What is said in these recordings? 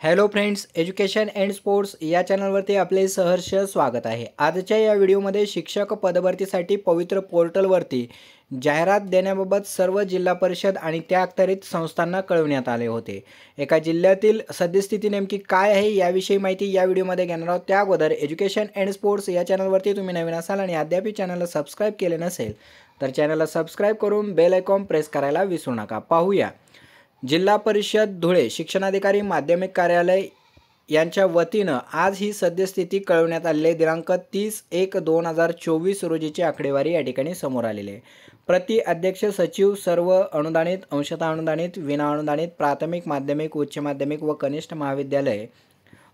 Hello friends, education and sports या चॅनलवरती आपले सहर्ष स्वागत आहे। आजच्या या व्हिडिओमध्ये शिक्षक पदभरतीसाठी पवित्र पोर्टलवरती जाहिरात देण्याबाबत सर्व जिल्हा परिषद आणि त्या अखत्यारीत संस्थांना कळवण्यात आले होते। एका जिल्ह्यातील सद्यस्थिती नेमकी काय आहे याविषयी माहिती या व्हिडिओमध्ये घेणार आहोत। त्या अगोदर एज्युकेशन अँड स्पोर्ट्स या चॅनलवरती तुम्ही नवीन असाल आणि अद्याप चॅनलला सबस्क्राइब केले नसेल तर चॅनलला सबस्क्राइब करून बेल आयकॉन प्रेस करायला विसरू नका। पाहूया जिल्हा परिषद धुळे शिक्षणाधिकारी माध्यमिक कार्यालय यांच्या वतीनं आज ही सद्यस्थिती कळवण्यात आलेली दिनांक 30/1/2024 रोजीची आकडेवारी या ठिकाणी समोर आलेली आहे। प्रति अध्यक्ष सचिव सर्व अनुदानित, अंशतः अनुदानित, विना अनुदानित प्राथमिक, माध्यमिक, उच्च माध्यमिक व कनिष्ठ महाविद्यालय,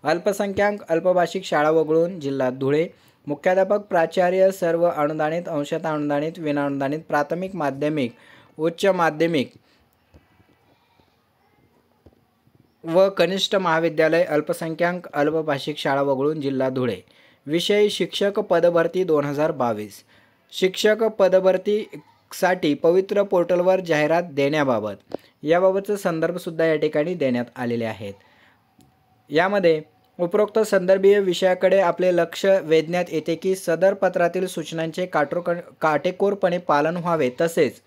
अल्पसंख्याक अल्पभाषिक शाळा वगळून जिल्हा धुळे, मुख्याध्यापक, प्राचार्य सर्व अनुदानित, अंशतः अनुदानित, विना अनुदानित प्राथमिक, माध्यमिक, उच्च माध्यमिक व कनिष्ठ महाविद्यालय, अल्पसंख्याक अल्पभाषिक शाळा वगळून जिल्हा धुळे। विषय शिक्षक पदभरती 2022। शिक्षक पदभरतीसाठी पवित्र पोर्टलवर जाहिरात देण्याबाबत याबाबतचे संदर्भ सुद्धा या ठिकाणी देण्यात आलेले आहेत। यामध्ये उपरोक्त संदर्भीय विषयाकडे आपले लक्ष वेधण्यात येते की सदर पत्रातील सूचनांचे काटेकोरपणे पालन व्हावे, तसेच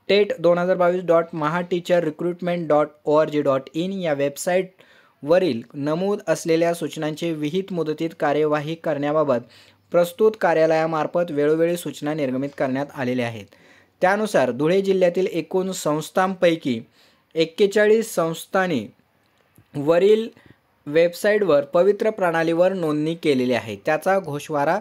tet2022.mahateacherrecruitment.org.in या वेबसाईटवरील नमूद असलेल्या सूचनांचे विहित मुदतीत कार्यवाही करण्याबाबत प्रस्तुत कार्यालयामार्फत वेळोवेळी सूचना निर्गमित करण्यात आलेल्या आहेत। त्यानुसार धुळे जिल्ह्यातील एकूण संस्थांपैकी 41 संस्थांनी वरील वेबसाईटवर पवित्र प्रणालीवर नोंदणी केलेली आहे। त्याचा घोषवारा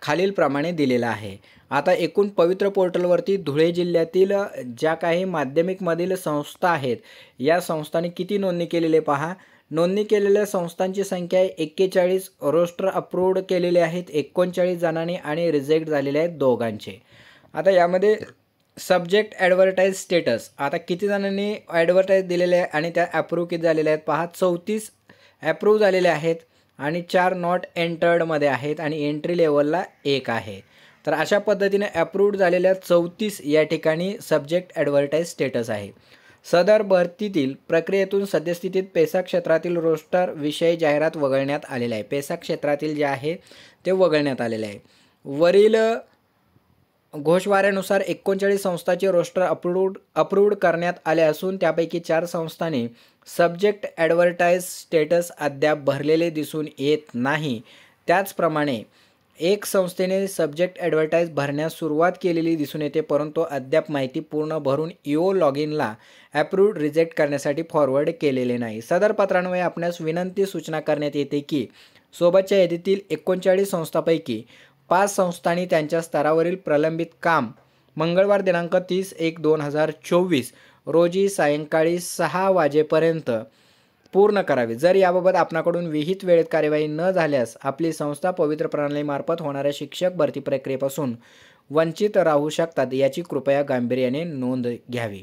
खालीलप्रमाणे दिलेला आहे। आता एकूण पवित्र पोर्टलवरती धुळे जिल्ह्यातील ज्या काही माध्यमिकमधील संस्था आहेत या संस्थांनी किती नोंदणी केलेले पहा। नोंदणी केलेल्या संस्थांची संख्या आहे 41, रोस्टर अप्रूव्ड केलेले आहेत 39 जणांनी आणि रिजेक्ट झालेले आहेत दोघांचे। आता यामध्ये सब्जेक्ट ॲडव्हर्टाइज स्टेटस आता किती जणांनी ॲडव्हर्टाइज दिलेले आहे आणि त्या अप्रूव्ह किती झालेले आहेत पहा। 34 अप्रूव्ह झालेले आहेत आणि 4 नॉट एंटर्डमध्ये आहेत आणि एंट्री लेवलला 1 आहे। तर अशा पद्धतीने अप्रूव्ड झालेल्या 34 या ठिकाणी सब्जेक्ट ॲडव्हर्टाइज स्टेटस आहे। सदर भरतीतील प्रक्रियेतून सद्यस्थितीत पेसा क्षेत्रातील रोस्टर विषयी जाहिरात वगळण्यात आलेला आहे। पेसा क्षेत्रातील जे आहे ते वगळण्यात आलेले आहे। वरील घोषवाऱ्यानुसार 39 संस्थांचे रोस्टर अप्रूव्ड करण्यात आले असून त्यापैकी 4 संस्थांनी सब्जेक्ट ॲडव्हर्टाइज स्टेटस अद्याप भरलेले दिसून येत नाही। त्याचप्रमाणे एक संस्थेने सब्जेक्ट ॲडव्हर्टाइज भरण्यास सुरुवात केलेली दिसून येते, परंतु अद्याप माहिती पूर्ण भरून ईओ लॉगिनला अप्रूव्ड रिजेक्ट करण्यासाठी फॉरवर्ड केलेले नाही। सदर पत्रान्वये आपणास विनंती सूचना करण्यात येते की सोबतच्या यादीतील 39 संस्थांपैकी 5 संस्थांनी त्यांच्या स्तरावरील प्रलंबित काम मंगळवार दिनांक 30/1/2024 रोजी सायंकाळी 6 वाजेपर्यंत पूर्ण करावे। जर याबाबत आपणाकडून विहित वेळेत कार्यवाही न झाल्यास आपली संस्था पवित्र प्रणालीमार्फत होणाऱ्या शिक्षक भरती प्रक्रियेपासून वंचित राहू शकतात याची कृपया गांभीर्याने नोंद घ्यावी।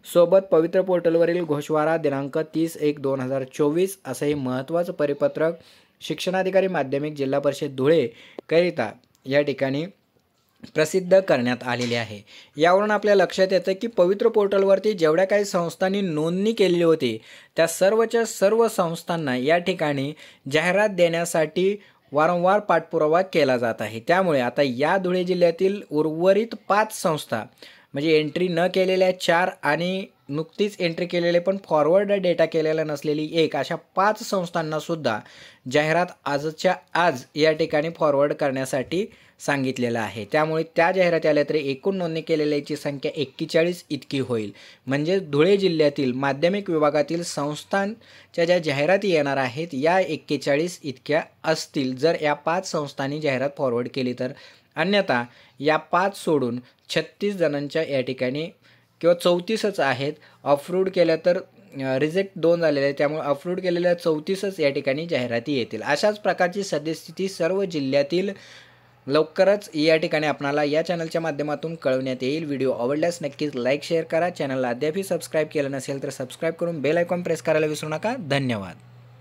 सोबत पवित्र पोर्टलवरील घोषवारा दिनांक 30/1/2024 असंही महत्त्वाचं परिपत्रक शिक्षणाधिकारी माध्यमिक जिल्हा परिषद धुळे करिता या ठिकाणी प्रसिद्ध करण्यात आलेले आहे। यावरून आपल्या लक्षात येतं की पवित्र पोर्टलवरती जेवढ्या काही संस्थांनी नोंदणी केलेली होती त्या सर्वच्या सर्व संस्थांना या ठिकाणी जाहिरात देण्यासाठी वारंवार पाठपुरावा केला जात आहे। त्यामुळे आता या धुळे जिल्ह्यातील उर्वरित 5 संस्था म्हणजे एंट्री न केलेल्या 4 आणि नुकतीच एंट्री केलेले पण फॉरवर्ड डेटा केलेला नसलेली 1 अशा 5 संस्थांना सुद्धा जाहिरात आजच्या आज या ठिकाणी फॉरवर्ड करण्यासाठी सांगितलेलं आहे। त्यामुळे त्या जाहिराती आल्या तरी एकूण नोंदणी केलेल्याची संख्या 41 इतकी होईल। म्हणजे धुळे जिल्ह्यातील माध्यमिक विभागातील संस्थांच्या ज्या जाहिराती येणार आहेत या 41 इतक्या असतील जर या 5 संस्थांनी जाहिरात फॉरवर्ड केली तर। अन्यथा या 5 सोडून 36 जणांच्या या ठिकाणी किंवा 34च आहेत। अप्रूव्ड केल्या तर रिजेक्ट 2 झालेले आहेत, त्यामुळे अप्रूव्ड केलेल्या 34च या ठिकाणी जाहिराती येतील। अशाच प्रकारची सद्यस्थिती सर्व जिल्ह्यातील लवकरच या ठिकाणी आपणाला या चॅनलच्या माध्यमातून कळवण्यात येईल। व्हिडिओ आवडल्यास नक्कीच लाईक शेअर करा। चॅनलला अद्यापही सबस्क्राईब केलं नसेल तर सबस्क्राईब करून बेल आयकॉन प्रेस करायला विसरू नका। धन्यवाद।